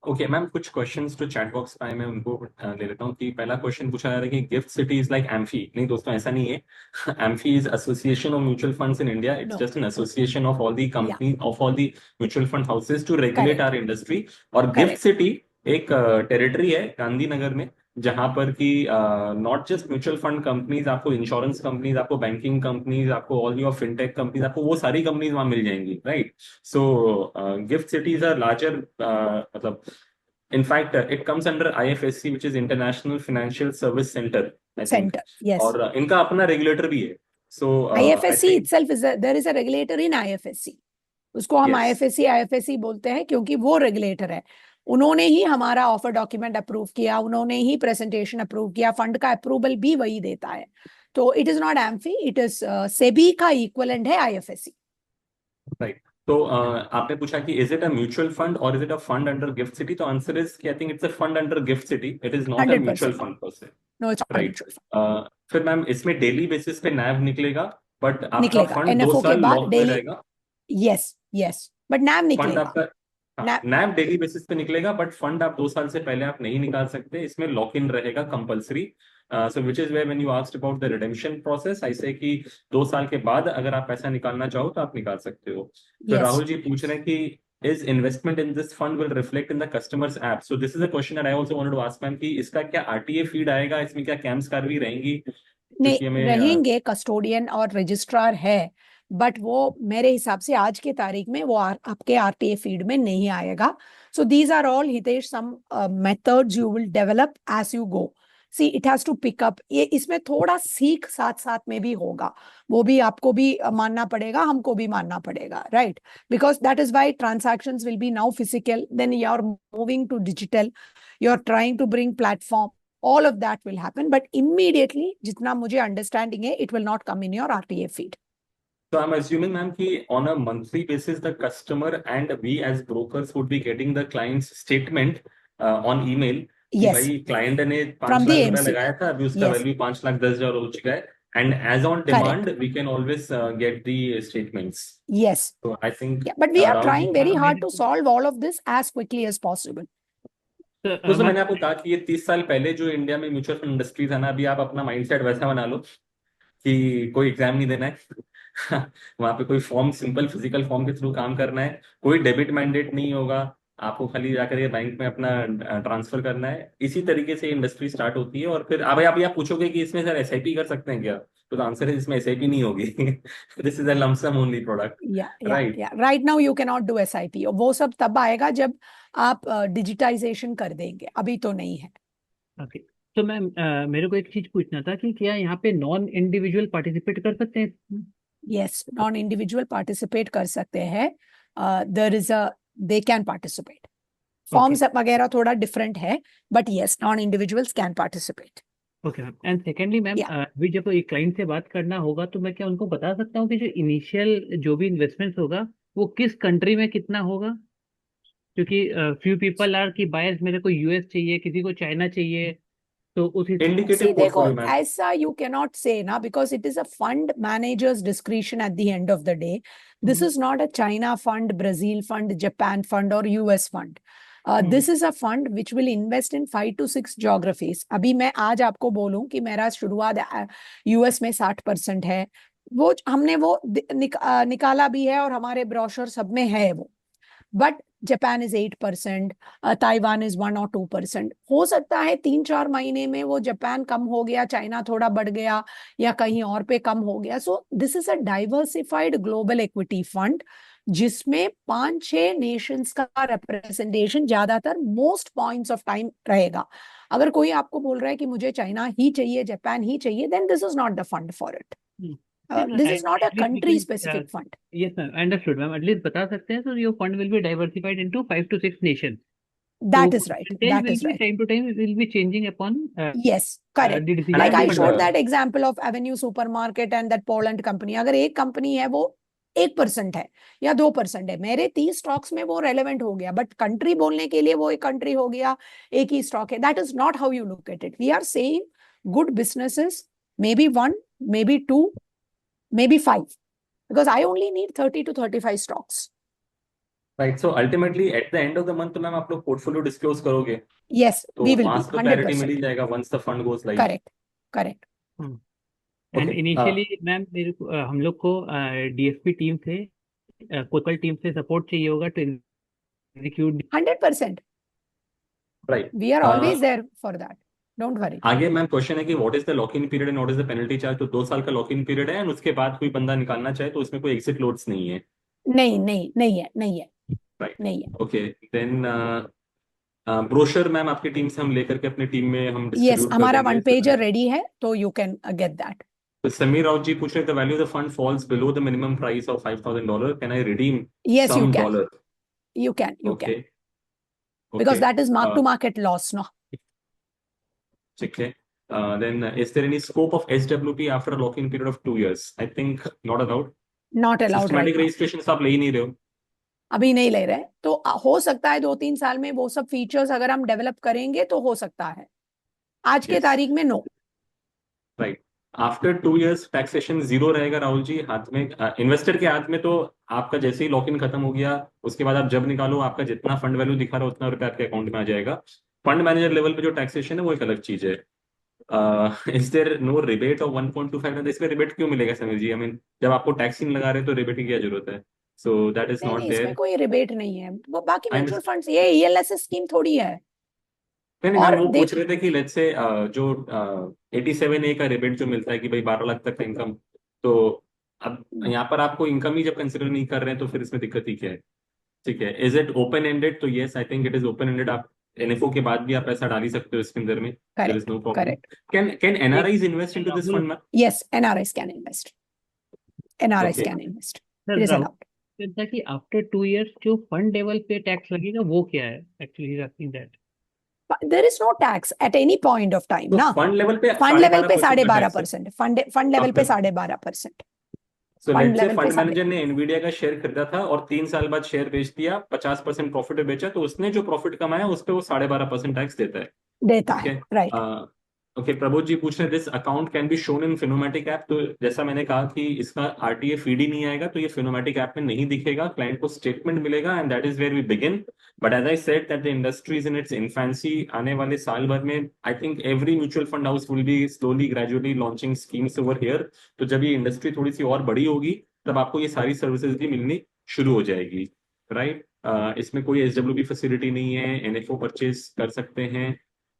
Okay ma'am, कुछ questions जो chat box पे आए मैं उनको ले लेता हूँ। कि पहला क्वेश्चन पूछा जा रहा है कि gift city is like AMFI. नहीं दोस्तों, ऐसा नहीं है। AMFI is association of mutual funds in India. It's No. Just an association of all the Yeah. Company of all the mutual fund houses to regulate Correct. Our industry. और gift Correct. City एक territory है गांधीनगर में, जहां पर कि not just mutual fund companies, आपको insurance companies, आपको banking companies, आपको ऑल योर फिनटेक कंपनीज, आपको वो सारी कंपनीज वहां मिल जाएंगी, right. So gift city is a larger, मतलब in fact, it comes under IFSC, which is International Financial Service Center, I think. Center. Yes. और इनका अपना रेगुलेटर भी है। So I IFSC think itself there is a regulator in IFSC. उसको हम yes, IFSC बोलते हैं क्योंकि वो रेगुलेटर है। उन्होंने ही हमारा ऑफर डॉक्यूमेंट अप्रूव किया, उन्होंने ही प्रेजेंटेशन अप्रूव किया, फंड का अप्रूवल भी वही देता है। तो it is not AMFI, it is SEBI का इक्विवेलेंट है IFSC। right. तो आपने पूछा कि is it a mutual fund और is it a fund under GIFT City. तो आंसर इज कि I think it's a fund under GIFT City, it is not a mutual 100%। Fund per se, no, it's not right. Mutual fund. फिर ma'am इसमें daily basis पे नैव निकलेगा, but आपका निकलेगा fund दो NFO के साल बाद लॉक में डेली। रहेगा। यस। यस, बट नैम फंड निकलेगा। आपका, हाँ, नैम। नैब डेली बेसिस पे निकलेगा, बट फंड आप 2 साल से पहले आप नहीं निकाल सकते। इसमें लॉक इन रहेगा compulsory. So which is way when you asked about the redemption process, ऐसे कि 2 साल के बाद अगर आप पैसा निकालना चाहो तो आप निकाल सकते हो। फिर यस। राहुल जी पूछ रहे हैं कि is investment in this fund will reflect in the customers app. So this is a question that I also wanted to ask ma'am कि इसका क्या आरटीए फीड आएगा, इसमें क्या कैम्स कार भी रहेंगी, नहीं, क्योंकि हमें रहेंगे, कस्टोडियन और रजिस्ट्रार है, बट वो मेरे हिसाब से आज के तारीख में वो आपके आरटीए फीड में नहीं आएगा। So these are all Hitesh some methods you will develop as you go. See it has to pick up. ये इसमें थोड़ा सीख साथ साथ में भी होगा, वो भी आपको भी मानना पड़ेगा, हमको भी मानना पड़ेगा, right. Because that is why transactions will be now physical, then you are moving to digital, you are trying to bring platform. All of that will happen, but immediately, जितना मुझे understanding है, it will not come in your RTA feed. So I'm assuming, ma'am, कि on a monthly basis, the customer and we as brokers would be getting the client's statement on email कि Yes, भाई client ने from 5 the lakh रुपया AMC. लगाया था, अभी उसका Yes, value 5,10,000 हो चुका है। And as on correct. demand, we can always get the statements. Yes. So I think Yeah, but we are Rahul ji, trying very hard to मैंने solve all of this as quickly as possible. दोस्तों मैंने आपको कहा कि ये 30 साल पहले जो इंडिया में म्यूचुअल फंड इंडस्ट्री था ना, अभी आप अपना माइंडसेट वैसा बना लो कि कोई एग्जाम नहीं देना है। वहां पे कोई फॉर्म, सिंपल फिजिकल फॉर्म के थ्रू काम करना है, कोई डेबिट मैंडेट नहीं होगा, आपको खाली जाकर ये बैंक में अपना ट्रांसफर करना है। इसी तरीके से इंडस्ट्री स्टार्ट होती है। और फिर अब आप पूछोगे कि इसमें सर एसआईपी कर सकते हैं क्या, तो आंसर है इसमें एसआईपी नहीं होगी। This is a lump sum only product, right. Yeah. Right now you cannot do SIP. वो सब तब आएगा जब आप डिजिटाइजेशन कर देंगे, अभी तो नहीं है। ओके। तो मैम मेरे को एक चीज पूछना था कि क्या यहाँ पे नॉन इंडिविजुअल पार्टिसिपेट कर सकते हैं? यस, नॉन इंडिविजुअल पार्टिसिपेट कर सकते हैं। There is a, they can participate. Forms वगैरह थोड़ा डिफरेंट है, but yes, non individuals can participate. Okay ma'am. And secondly ma'am, या अभी जब एक क्लाइंट से बात करना होगा तो मैं क्या उनको बता सकता हूँ कि जो इनिशियल जो भी इन्वेस्टमेंट होगा वो किस कंट्री में कितना होगा? क्योंकि फ्यू पीपल आर की बायर्स, मेरे को यूएस चाहिए, किसी को चाइना चाहिए, तो उस हिसाब इंडिकेटिव सी देखो, पोर्टफोलियो मैम। ऐसा यू कैनॉट से ना, because it is a fund manager's discretion at the end of the day. This is not a China fund, Brazil fund, Japan fund और US fund. This is a fund which will invest in 5 to 6 geographies। अभी मैं आज आपको बोलूं कि मेरा शुरुआत US में 60% है, वो हमने वो निकाला भी है और हमारे ब्रोशर सब में है वो। But Japan is 8%, Taiwan is 1 or 2%। हो सकता है 3-4 महीने में वो जापान कम हो गया, चाइना थोड़ा बढ़ गया, या कहीं और पे कम हो गया। सो this is a diversified global equity fund जिसमें 5-6 नेशंस का रिप्रेजेंटेशन ज्यादातर मोस्ट पॉइंट्स ऑफ टाइम रहेगा। अगर कोई आपको बोल रहा है कि मुझे चाइना ही चाहिए, जापान ही चाहिए, then this is not the fund for it. This is not a country specific fund. Yes ma'am, understood ma'am. At least बता सकते हैं, तो your fund will be diversified into 5 to 6 nation. So That is right. percentage That will is be right. time to time will be changing upon Yes, correct. the decision Like of I the fund showed manager. that example of Avenue Supermarket and that Poland company. अगर एक company है वो 1% है या 2% है, मेरे 30 stocks में वो रेलेवेंट हो गया, बट कंट्री बोलने के लिए वो एक कंट्री हो गया, एक ही स्टॉक है। That is not how you look at it. We are saying good businesses, may be 1, may be 2, may be 5, because I only need 30 to 35 stocks. Right, so ultimately at the end of the month तो ma'am आप लोग portfolio disclose करोगे, Yes, तो we will वहां be से तो clarity मिल 100%. ही जाएगा once the fund goes live. Correct. Correct. And okay. Initially ma'am मेरे को हम लोग को डीएसपी टीम से कोकल टीम से सपोर्ट चाहिए होगा to execute. 100%. Right. We are always there for that. Don't worry. आगे मैम क्वेश्चन है कि what is the lock in period and what is the penalty charge. तो 2 साल का लॉक इन पीरियड है, एंड उसके बाद कोई बंदा निकालना चाहे तो उसमें कोई एग्जिट क्लोज नहीं है। नहीं नहीं नहीं है, नहीं है, राइट, नहीं है. ओके। देन ब्रोशर मैम आपकी टीम से हम लेकर के अपनी टीम में हम Yes, डिस्ट्रीब्यूट कर हमारा देंगे। one pager ready है, तो you can get that. तो समीर राउत जी पूछ रहे the value of the fund falls below the minimum price of $5,000, can I redeem Yes, you some can. Dollar? You can. Okay Because okay, that is mark to market loss, no? ठीक है। Then is there any scope of SWP after a lock-in period of 2 years? I think not allowed. Not allowed right Systematic now. registration आप ले ही नहीं रहे हो। अभी नहीं ले रहे, तो हो सकता है 2-3 साल में वो सब फीचर्स अगर हम डेवलप करेंगे तो हो सकता है. आज के Yes. तारीख में no. Right, after 2 years taxation zero रहेगा राहुल जी हाथ में, इन्वेस्टर के हाथ में। तो आपका जैसे ही लॉक इन खत्म हो गया उसके बाद आप जब निकालो आपका जितना फंड वैल्यू दिखा रहा है उतना रुपया आपके अकाउंट में आ जाएगा। फंड मैनेजर लेवल पे जो टैक्सेशन है वो एक अलग चीज है। Is there no rebate of 1.25? इसमें रिबेट क्यों मिलेगा समीर जी? आई मीन जब आपको टैक्स ही नहीं लगा रहे तो रिबेट की क्या जरूरत है? सो दैट इज नहीं नॉट नहीं, इसमें देयर। कोई रिबेट नहीं है, वो बाकी एंड म्यूचुअल फंड्स ये ईएलएसएस स्कीम थोड़ी है. नहीं मैम और वो पूछ देख, रहे थे कि लेट्स से जो 87A का रिबेट जो मिलता है कि भाई 12 लाख तक का इनकम, तो अब यहाँ पर आपको इनकम ही जब कंसिडर नहीं कर रहे हैं तो फिर इसमें दिक्कत ही क्या है? ठीक है, इज इट ओपन एंडेड? तो yes, I think it is open ended. आप एनएफओ के बाद भी आप पैसा डाल ही सकते हो इसके अंदर में, there is correct no problem. Correct. Can एक NRIs invest into this Rahul, fund ma'am? Yes, NRIs can invest. NRIs okay, can invest. Sir It is Rahul allowed. कहता कि आफ्टर 2 years जो फंड लेवल पे टैक्स लगेगा वो क्या है actually asking that. But there is no tax at any point of time, तो ना. फंड लेवल पे फंड लेवल पे 12.5% का टैक्स है। 12.5%, फंड लेवल पे 12.5%. So fund let's say level पे फंड 12.5%. मैनेजर ने एनवीडिया का शेयर खरीदा था और 3 साल बाद शेयर बेच दिया, 50% प्रॉफिट में बेचा, तो उसने जो प्रॉफिट कमाया उस पे वो 12.5% टैक्स देता है। देता ठीक है, है। राइट. ओके, प्रबोध जी पूछ रहे this account can be shown in Finometic app. तो जैसा मैंने कहा कि इसका आरटीए फीड ही नहीं आएगा, तो ये फिनोमेटिक ऐप में नहीं दिखेगा, क्लाइंट को स्टेटमेंट मिलेगा, and that is where we begin. But as I said that the industry is in its infancy. आने वाले साल भर में I think every mutual fund house will be slowly gradually launching schemes over here. तो जब ये industry थोड़ी सी और बड़ी होगी तब आपको ये सारी सर्विसेज भी मिलनी शुरू हो जाएगी। राइट, इसमें कोई एसडब्ल्यूपी फैसिलिटी नहीं है, एनएफओ परचेज कर सकते हैं।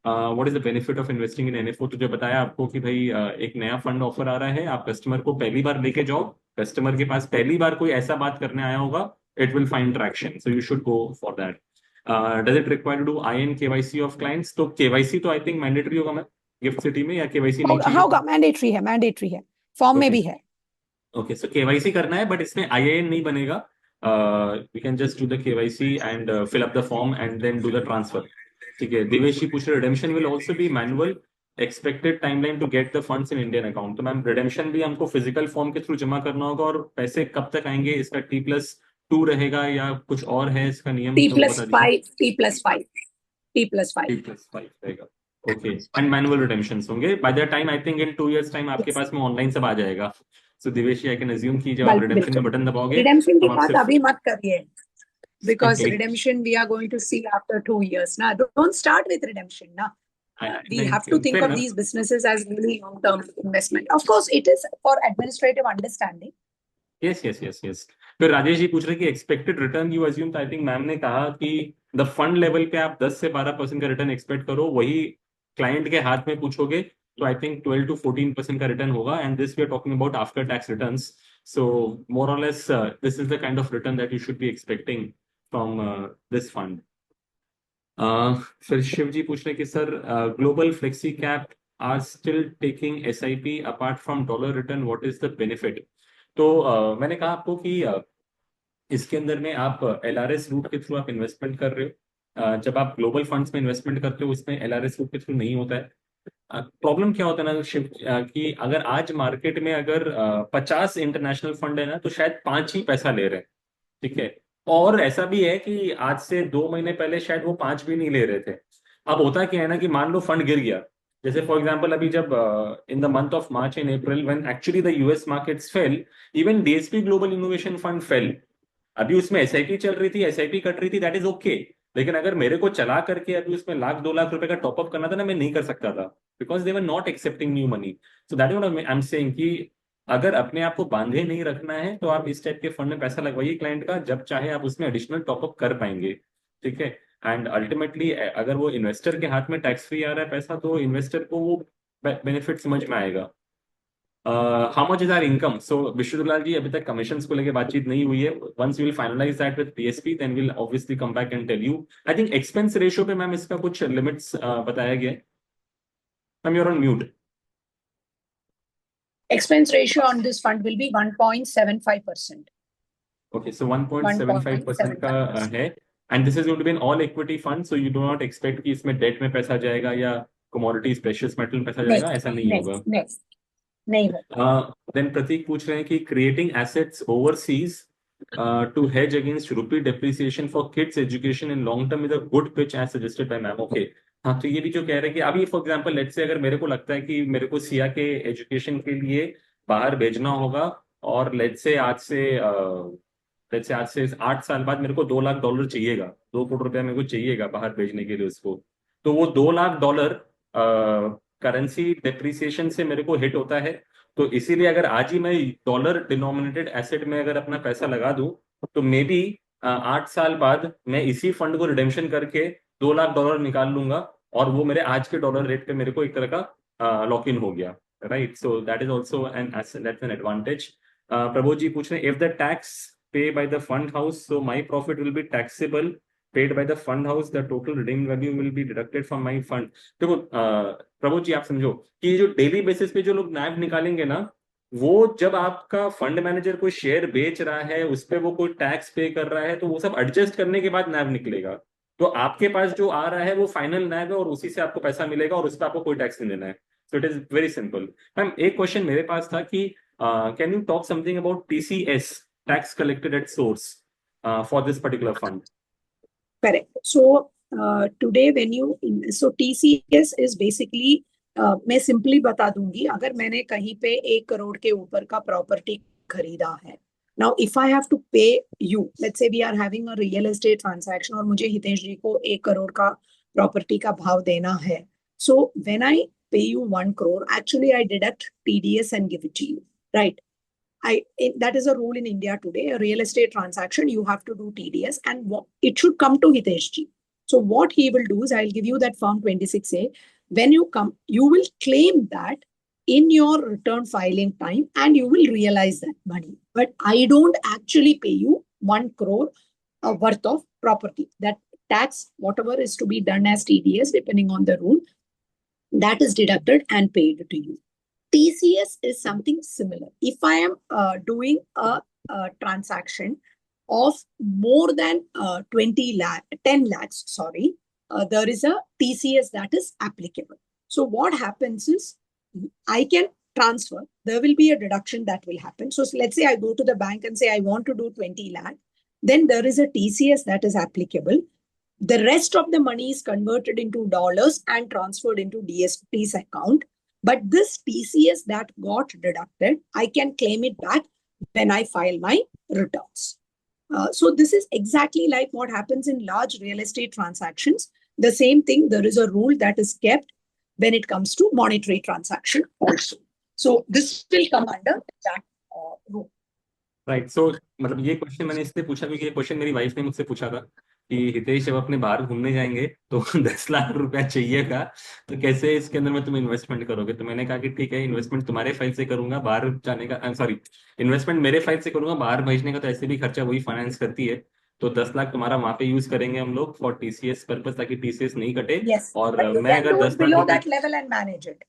What is the benefit of investing in NFO? तो जो बताया आपको कि भाई एक नया फंड ऑफर आ रहा है, आप कस्टमर को पहली बार लेके जाओ, कस्टमर के पास पहली बार कोई ऐसा बात करने आया होगा, it will find traction, so you should go for that. Does it require to do IN KYC of clients? तो केवाईसी तो आई थिंक मैंडेटरी होगा मैम गिफ्ट सिटी में, या केवाईसी नहीं चाहिए? होगा, मैंडेटरी है, मैंडेटरी है, फॉर्म में ओके भी है. ओके, सो केवाईसी करना है, बट इसमें IIN नहीं बनेगा। We can just do the KYC and fill up the form and then do the transfer. ठीक है, दिवेश जी पूछ रहे redemption will also be manual, expected timeline to get the funds in Indian account? तो ma'am redemption भी हमको physical form के through जमा करना होगा, और पैसे कब तक आएंगे? इसका T+2 रहेगा या कुछ और है इसका नियम? T तो वो plus बता दीजिए। 5, T plus 5, T plus 5. T+5 रहेगा। ओके, एंड मैनुअल रिडेम्पशंस होंगे by the time, I think in 2 years time आपके Yes. पास में ऑनलाइन सब आ जाएगा। सो दिवेश जी आई कैन अज्यूम कि जब आप रिडेम्पशन में बिल्कुल. बटन दबाओगे रिडेम्पशन की तो आप बात सिर्फ अभी मत करिए, because Exactly. redemption we are going to see after 2 years. Now, don't start with redemption. Now, we have to think fair of enough. these businesses as really long-term investment. Of course, it is for administrative understanding. Yes, yes, yes, yes. फिर राजेश जी पूछ रहे कि expected return you assume, तो I think ma'am ने कहा कि the fund level पे आप 10 से 12% का रिटर्न एक्सपेक्ट करो, वही क्लाइंट के हाथ में पूछोगे तो आई थिंक 12 to 14% का रिटर्न होगा, and this we are talking about after tax returns. So more और less this is the kind of return that you should be expecting from this fund. फिर शिव जी पूछ रहे कि sir global flexi cap are still taking SIP apart from dollar return, what is the benefit? तो मैंने कहा आपको कि इसके अंदर में आप LRS रूट के थ्रू आप इन्वेस्टमेंट कर रहे हो। जब आप ग्लोबल फंड्स में इन्वेस्टमेंट करते हो उसमें LRS रूट के थ्रू नहीं होता है। प्रॉब्लम क्या होता है ना शिव, कि अगर आज मार्केट में अगर 50 इंटरनेशनल फंड है ना, तो शायद 5 ही पैसा ले रहे हैं। ठीक है, और ऐसा भी है कि आज से 2 महीने पहले शायद वो 5 भी नहीं ले रहे थे। अब होता क्या है ना कि मान लो फंड गिर गया, जैसे फॉर एग्जांपल अभी जब in the month of March and April when actually the US markets fail, even DSP global innovation fund fail. अभी उसमें एसआईपी चल रही थी, एसआईपी कट रही थी, दैट इज ओके। लेकिन अगर मेरे को चला करके अभी उसमें लाख 2 लाख रुपए का टॉपअप करना था ना, मैं नहीं कर सकता था, because they were not accepting new money. So that is what I am saying कि अगर अपने आप को बांधे नहीं रखना है तो आप इस टाइप के फंड में पैसा लगवाइए क्लाइंट का, जब चाहे आप उसमें एडिशनल टॉपअप कर पाएंगे। ठीक है। एंड अल्टीमेटली अगर वो इन्वेस्टर के हाथ में टैक्स फ्री आ रहा है पैसा, तो इन्वेस्टर को वो बेनिफिट समझ में आएगा। How much is our income? So Vishwadulal ji, अभी तक कमीशंस को लेके बातचीत नहीं हुई है। Once will finalise that with PSP, then will obviously come back and tell you. I think expense ratio पे मैम इसका कुछ लिमिट्स बताया गया है। Ma'am you are on mute. Expense ratio on this fund will be 1.75%. Okay, so 1.75% का 1.75%. है। And this is going to be an all equity fund, so you do not expect कि इसमें date में पैसा जाएगा या कमोडिटीज प्रेशियस मेटल में पैसा जाएगा, Next, ऐसा नहीं next, होगा। next. नहीं होगा. देन प्रतीक पूछ रहे हैं कि creating assets overseas to hedge against rupee depreciation for kids education in long term is a good pitch as suggested by ma'am. Okay, हाँ, तो ये भी जो कह रहे हैं कि अभी फॉर एग्जांपल लेट्स से अगर मेरे को लगता है कि मेरे को सिया के एजुकेशन के लिए बाहर भेजना होगा, और लेट्स से आज से 8 साल बाद मेरे को $2 लाख चाहिएगा, 2 करोड़ रुपया मेरे को चाहिएगा बाहर भेजने के लिए उसको, तो वो $2 लाख करेंसी डेप्रिसिएशन से मेरे को हिट होता है। तो इसीलिए अगर आज ही मैं डॉलर डिनोमिनेटेड एसेट में अगर अपना पैसा लगा दूं, तो मे बी 8 साल बाद मैं इसी फंड को रिडेम्पशन करके $2 लाख निकाल लूंगा, और वो मेरे आज के डॉलर रेट पे मेरे को एक तरह का लॉक इन हो गया। Right, so that is also an that's an advantage. Prabhu ji पूछ रहे हैं, if the tax pay by the fund house, so my profit will be taxable paid by the fund house, the total redeem value will be deducted from my fund. देखो प्रभु जी, आप समझो कि जो daily basis पे जो लोग नैव निकालेंगे ना, वो जब आपका फंड मैनेजर कोई शेयर बेच रहा है, उस पर वो कोई टैक्स पे कर रहा है, तो वो सब एडजस्ट करने के बाद नैव निकलेगा। तो आपके पास जो आ रहा है वो फाइनल नैव है, और उसी से आपको पैसा मिलेगा, और उस पर आपको कोई टैक्स नहीं देना है। So it is very simple. Ma'am एक क्वेश्चन मेरे पास था कि can you talk something about TCS, tax collected at source, for this particular fund? Correct. So today when you so TCS is basically मैं simply बता दूंगी, अगर मैंने कहीं पे 1 करोड़ के ऊपर का प्रॉपर्टी खरीदा है, now if I have to pay you, let's say we are having a real estate transaction और मुझे हितेश जी को 1 करोड़ का प्रॉपर्टी का भाव देना है, सो व्हेन आई पे you 1 crore, actually I deduct TDS and give it to you, right? That is a rule in India today. A real estate transaction, you have to do TDS, and it should come to Hitesh ji. So what he will do is, I'll give you that Form 26A. When you come, you will claim that in your return filing time, and you will realize that money. But I don't actually pay you 1 crore worth of property. That tax, whatever is to be done as TDS, depending on the rule, that is deducted and paid to you. TCS is something similar. If I am doing a transaction of more than 10 lakhs, sorry, there is a TCS that is applicable. So what happens is, I can transfer, there will be a deduction that will happen. So let's say I go to the bank and say I want to do 20 lakh, then there is a TCS that is applicable. The rest of the money is converted into dollars and transferred into DSP's account. But this TCS that got deducted, I can claim it back when I file my returns. So this is exactly like what happens in large real estate transactions. The same thing, there is a rule that is kept when it comes to monetary transaction also. So this will come under that rule. Right, so मतलब ये question मैंने इसलिए पूछा क्योंकि ये question मेरी wife ने मुझसे पूछा था कि हितेश, जब अपने बाहर घूमने जाएंगे तो 10 लाख रुपया चाहिएगा, तो कैसे इसके अंदर में तुम इन्वेस्टमेंट करोगे? तो मैंने कहा कि ठीक है, इन्वेस्टमेंट तुम्हारे फाइल से करूंगा, बाहर जाने का सॉरी, इन्वेस्टमेंट मेरे फाइल से करूंगा, बाहर भेजने का तो ऐसे भी खर्चा वही फाइनेंस करती है। तो 10 लाख तुम्हारा वहां पे यूज करेंगे हम लोग फॉर टीसीएस पर्पज, ताकि टीसीएस नहीं कटे। Yes, और but you मैं can अगर do 10 it लाख below रुपए, that level and manage it.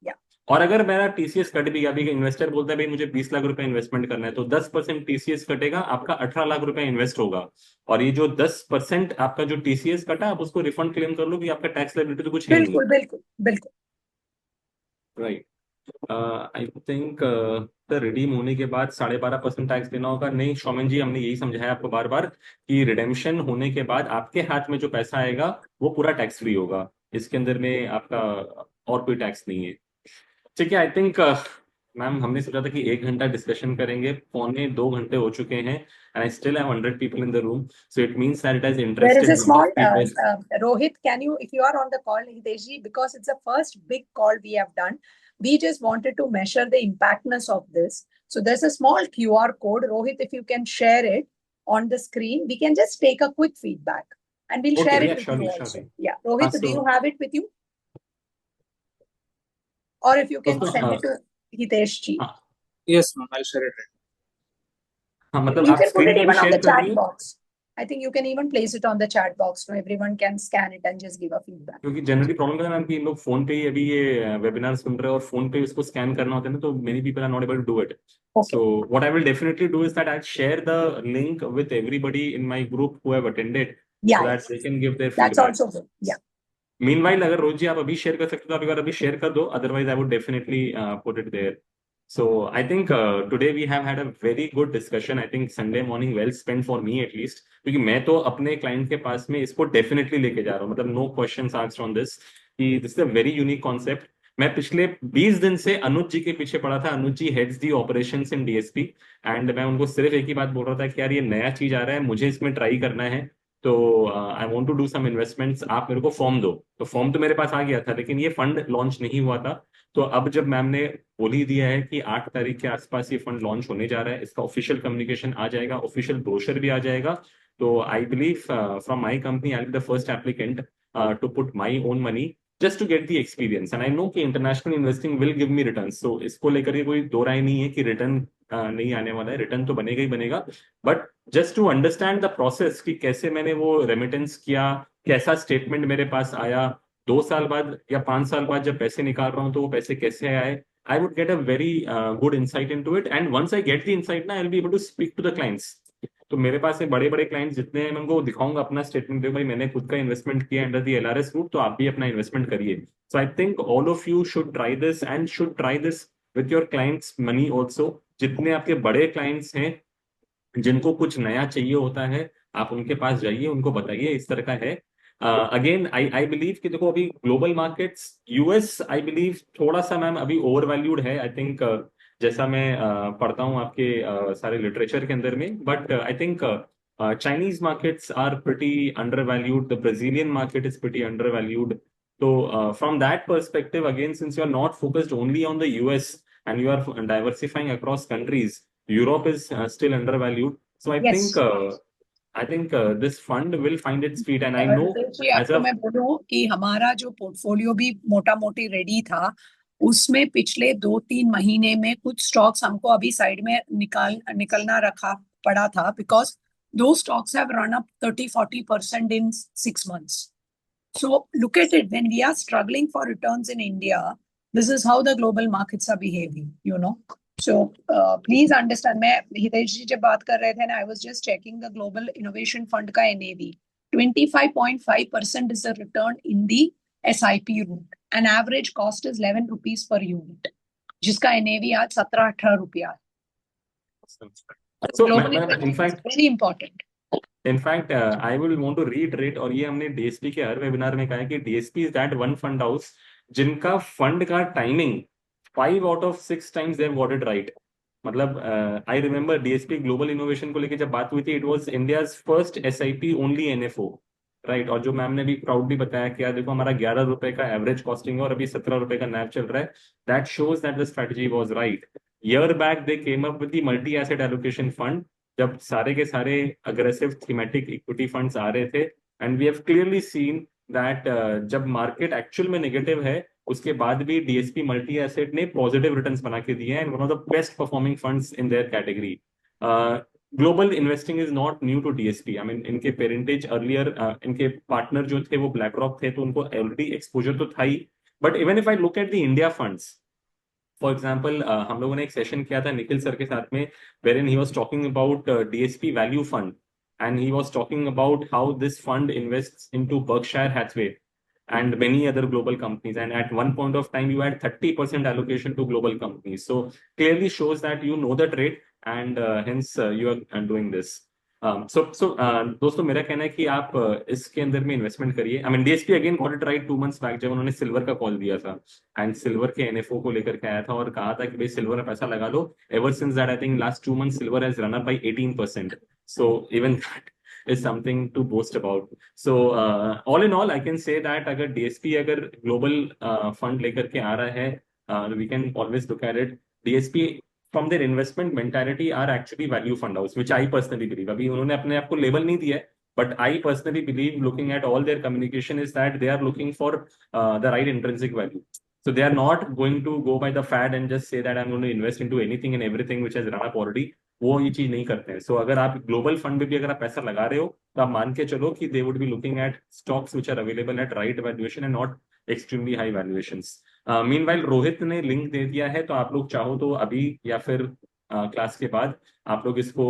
Yeah. और अगर मेरा टीसीएस कट भी गया, अभी इन्वेस्टर बोलता है भाई मुझे 20 लाख रुपए इन्वेस्टमेंट करना है, तो 10% टीसीएस कटेगा, आपका 18 लाख रुपए इन्वेस्ट होगा। और ये जो 10% आपका जो टीसीएस कटा, आप उसको रिफंड क्लेम कर लो कि आपका टैक्स लायबिलिटी तो कुछ है नहीं। बिल्कुल बिल्कुल बिल्कुल। Right, I think sir redeem होने के बाद 12.5% टैक्स देना होगा। नहीं शौमेन जी, हमने यही समझाया आपको बार बार कि रिडेम्पशन होने के बाद आपके हाथ में जो पैसा आएगा वो पूरा टैक्स फ्री होगा, इसके अंदर में आपका और कोई टैक्स नहीं है। ठीक है, आई थिंक मैम हमने सोचा था कि 1 घंटा डिस्कशन करेंगे, 1.25 घंटे हो चुके हैं, and I still have 100 people in the room, so it means that it has There is interested a lot small, of people. Rohit, can you, if you are on the call, Hiteshji, because it's the first big call we have done, we just wanted to measure the impactness of this. So there's a small QR code. Rohit, if you can share it on the screen, we can just take a quick feedback and we'll share Okay, it yeah, with you surely, also. surely. Yeah, Rohit, do you So have it with you? Or if you can दोस्तों, send it to Hiteshji. हाँ Yes, ma'am. I'll share it. हाँ, मतलब You आप can put screen it पे भी even on share the कर chat दिए, box. I think you can even place it on the chat box so everyone can scan it and just give a feedback. क्योंकि generally problem क्या है ma'am कि लोग phone पे ही अभी ये वेबिनार सुन रहे हैं और फोन पे इसको स्कैन करना होता है ना, तो many people are not able to do it. Okay. So what I will definitely do is that I'll share the link with everybody in my group who have attended, Yeah, so that they can give their that's feedback. also good. Yeah. Meanwhile, अगर रोज जी आप अभी share कर सकते हो तो आप एक बार अभी शेयर कर दो, otherwise I would definitely put it there. So I think today we have had a very good discussion. I think Sunday morning well spent for me at least, क्योंकि मैं तो अपने क्लाइंट के पास में इसको डेफिनेटली लेके जा रहा हूँ, मतलब no questions asked on this, कि this is a very unique concept. मैं पिछले 20 दिन से अनुज जी के पीछे पड़ा था. Anuj ji heads the operations in DSP, and मैं उनको सिर्फ एक ही बात बोल रहा था कि यार ये नया चीज आ रहा है, मुझे इसमें ट्राई करना है, तो I want to do some investments, आप मेरे को फॉर्म दो. तो फॉर्म तो मेरे पास आ गया था, लेकिन ये फंड लॉन्च नहीं हुआ था. तो अब जब मैम ने बोल ही दिया है कि 8 तारीख के आसपास ये फंड लॉन्च होने जा रहा है, इसका ऑफिशियल कम्युनिकेशन आ जाएगा, ऑफिशियल ब्रोशर भी आ जाएगा, तो I believe from my company I be the first applicant to put my own money just to get the experience. And I know कि international investing will give me return, तो इसको लेकर के कोई दो राय नहीं है कि रिटर्न नहीं आने वाला है, रिटर्न तो बनेगा ही बनेगा. But just to understand the process कि कैसे मैंने वो रेमिटेंस किया, कैसा स्टेटमेंट मेरे पास आया, 2 साल बाद या 5 साल बाद जब पैसे निकाल रहा हूँ तो वो पैसे कैसे आए, I would get a very good insight into it. And once I get the insight ना, I will be able to speak to the clients. तो मेरे पास से बड़े बड़े क्लाइंट्स जितने हैं, मैं उनको दिखाऊंगा अपना स्टेटमेंट, देखो भाई मैंने खुद का इन्वेस्टमेंट किया अंडर द एलआरएस रूट, तो आप भी अपना इन्वेस्टमेंट करिए. So I think all of you should try this, and should try this with your clients money also. जितने आपके बड़े क्लाइंट्स हैं जिनको कुछ नया चाहिए होता है, आप उनके पास जाइए, उनको बताइए इस तरह का है. अगेन आई बिलीव कि देखो अभी global markets, US I believe थोड़ा सा मैम अभी ओवर वैल्यूड है, आई थिंक जैसा मैं पढ़ता हूँ आपके सारे लिटरेचर के अंदर में. But I think Chinese markets are pretty undervalued, the Brazilian market is pretty undervalued. तो from that perspective, again since you are not focused only on the US and you are diversifying across countries, Europe is still undervalued. So Yes. I think this fund will find its feet, and I know Ritesh ji, as आपको a मैं बोलूं कि हमारा जो portfolio भी मोटा मोटी ready था, उसमें पिछले 2-3 महीने में कुछ स्टॉक्स हमको अभी साइड में निकलना रखा पड़ा था, बिकॉज दो stocks have run up 30-40% in 6 months. So look at it, when we are struggling for returns in India, this is how the global markets are behaving, you know. So please understand, मैं हितेश जी जब बात कर रहे थे ना, I was just checking the Global Innovation Fund का NAV. 25.5% is the return in the SIP route. An average cost is 11 rupees per unit, जिसका NAV आज 17-18 रुपया है. so Global in investing is fact very important. I will want to reiterate, और ये हमने DSP के हर webinar में कहा है कि DSP is that one fund house जिनका फंड का timing 5 out of 6 times they have got it right. मतलब I remember DSP global innovation को लेकर जब बात हुई थी, it was India's first SIP only NFO, right. और जो मैम ने भी प्राउडली बताया कि यार देखो हमारा 11 रुपए का एवरेज कॉस्टिंग है और अभी 17 रुपए का नैव चल रहा है, that shows that the strategy was right. Year back they came up with the multi asset allocation fund, जब सारे के सारे अग्रेसिव थीमेटिक इक्विटी फंड्स आ रहे थे, and we have clearly seen that जब मार्केट एक्चुअल में नेगेटिव है, उसके बाद भी डीएसपी मल्टी एसेट ने पॉजिटिव रिटर्न्स बना के दिए हैं, and one of the best performing funds in their category. Global investing is not new to DSP. I mean इनके पेरेंटेज अर्लियर, इनके पार्टनर जो थे वो ब्लैक रॉक थे, तो उनको ऑलरेडी एक्सपोजर तो था ही. But even if I look at the India funds, for example हम लोगों ने एक सेशन किया था निखिल सर के साथ में, wherein he was talking about DSP value fund, and he was talking about how this fund invests into Berkshire Hathaway and many other global companies, and at one point of time you had 30% allocation to global companies. So clearly shows that you know the trade, and hence you are doing this. दोस्तों मेरा कहना है कि आप इसके अंदर में investment करिए। I mean DSP again got it right 2 months back जब उन्होंने सिल्वर का कॉल दिया था एंड सिल्वर के एनएफओ को लेकर के आया था और कहा था कि भाई सिल्वर में पैसा लगा लो। Ever since that I think last 2 months silver has run up by 18%, so even that is something to boast about. So all in all I can say that अगर DSP अगर global fund लेकर के आ रहा है, we can always look at it. DSP from their investment mentality are actually value fund house, which I personally believe. अभी उन्होंने अपने आप को लेबल नहीं दिया है, but I personally believe looking at all their communication is that they are looking for the right intrinsic value. So they are not going to go by the fad and just say that I'm going to invest into anything and everything which has run up already. वो ये चीज नहीं करते हैं। सो अगर आप global fund में भी अगर आप पैसा लगा रहे हो तो आप मान के चलो कि they would be looking at stocks which are available at right valuation and not extremely high valuations. Meanwhile Rohit ने लिंक दे दिया है, तो आप लोग चाहो तो अभी या फिर क्लास के बाद आप लोग इसको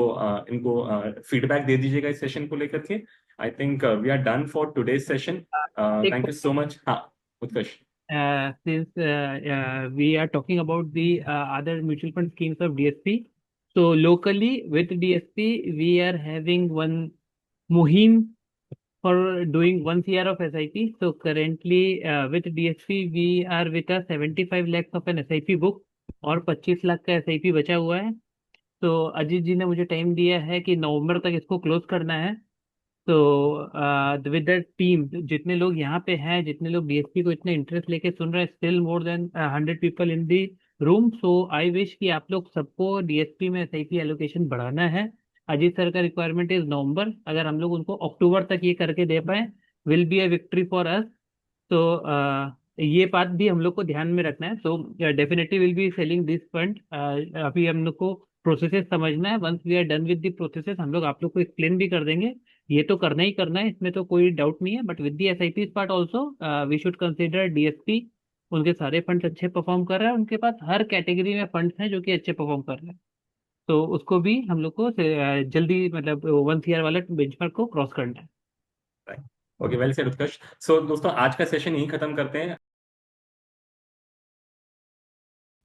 इनको फीडबैक दे दीजिएगा इस सेशन को लेकर के। I think we are done for today's session. Thank you so much. हाँ Utkarsh. Since we are talking about the other mutual fund schemes of DSP, so locally with DSP we are having one muhim for doing 1 CR of SIP. So currently with DSP we are with a 75 lakhs of an SIP book और 25 लाख का SIP बचा हुआ है। तो अजीत जी ने मुझे time दिया है कि नवंबर तक इसको क्लोज करना है। तो विद द टीम जितने लोग यहाँ पे हैं, जितने लोग डीएसपी को इतने इंटरेस्ट लेके सुन रहे हैं, still more than 100 people in the room. So I wish कि आप लोग सबको डीएसपी में एसआईपी एलोकेशन बढ़ाना है। अजीत सर का रिक्वायरमेंट इज नवंबर, अगर हम लोग उनको अक्टूबर तक ये करके दे पाए will be a victory for us. तो ये बात भी हम लोग को ध्यान में रखना है। So definitely will be selling this fund. अभी हम लोग को प्रोसेसेस समझना है। Once we are done with the processes हम लोग आप लोग को एक्सप्लेन भी कर देंगे। ये तो करना ही करना है, इसमें तो कोई डाउट नहीं है। But with the SIP part also we should consider DSP. उनके सारे फंड्स अच्छे परफॉर्म कर रहे हैं, उनके पास हर कैटेगरी में फंड्स हैं जो कि अच्छे परफॉर्म कर रहे हैं। तो उसको भी हम लोग को जल्दी मतलब 1 CR वाला बेंचमार्क को क्रॉस करना है। ओके, वेल सेड उत्कर्ष। सो दोस्तों आज का सेशन यहीं खत्म करते हैं।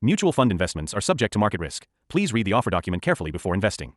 Mutual fund investments are subject to market risk. Please read the offer document carefully before investing.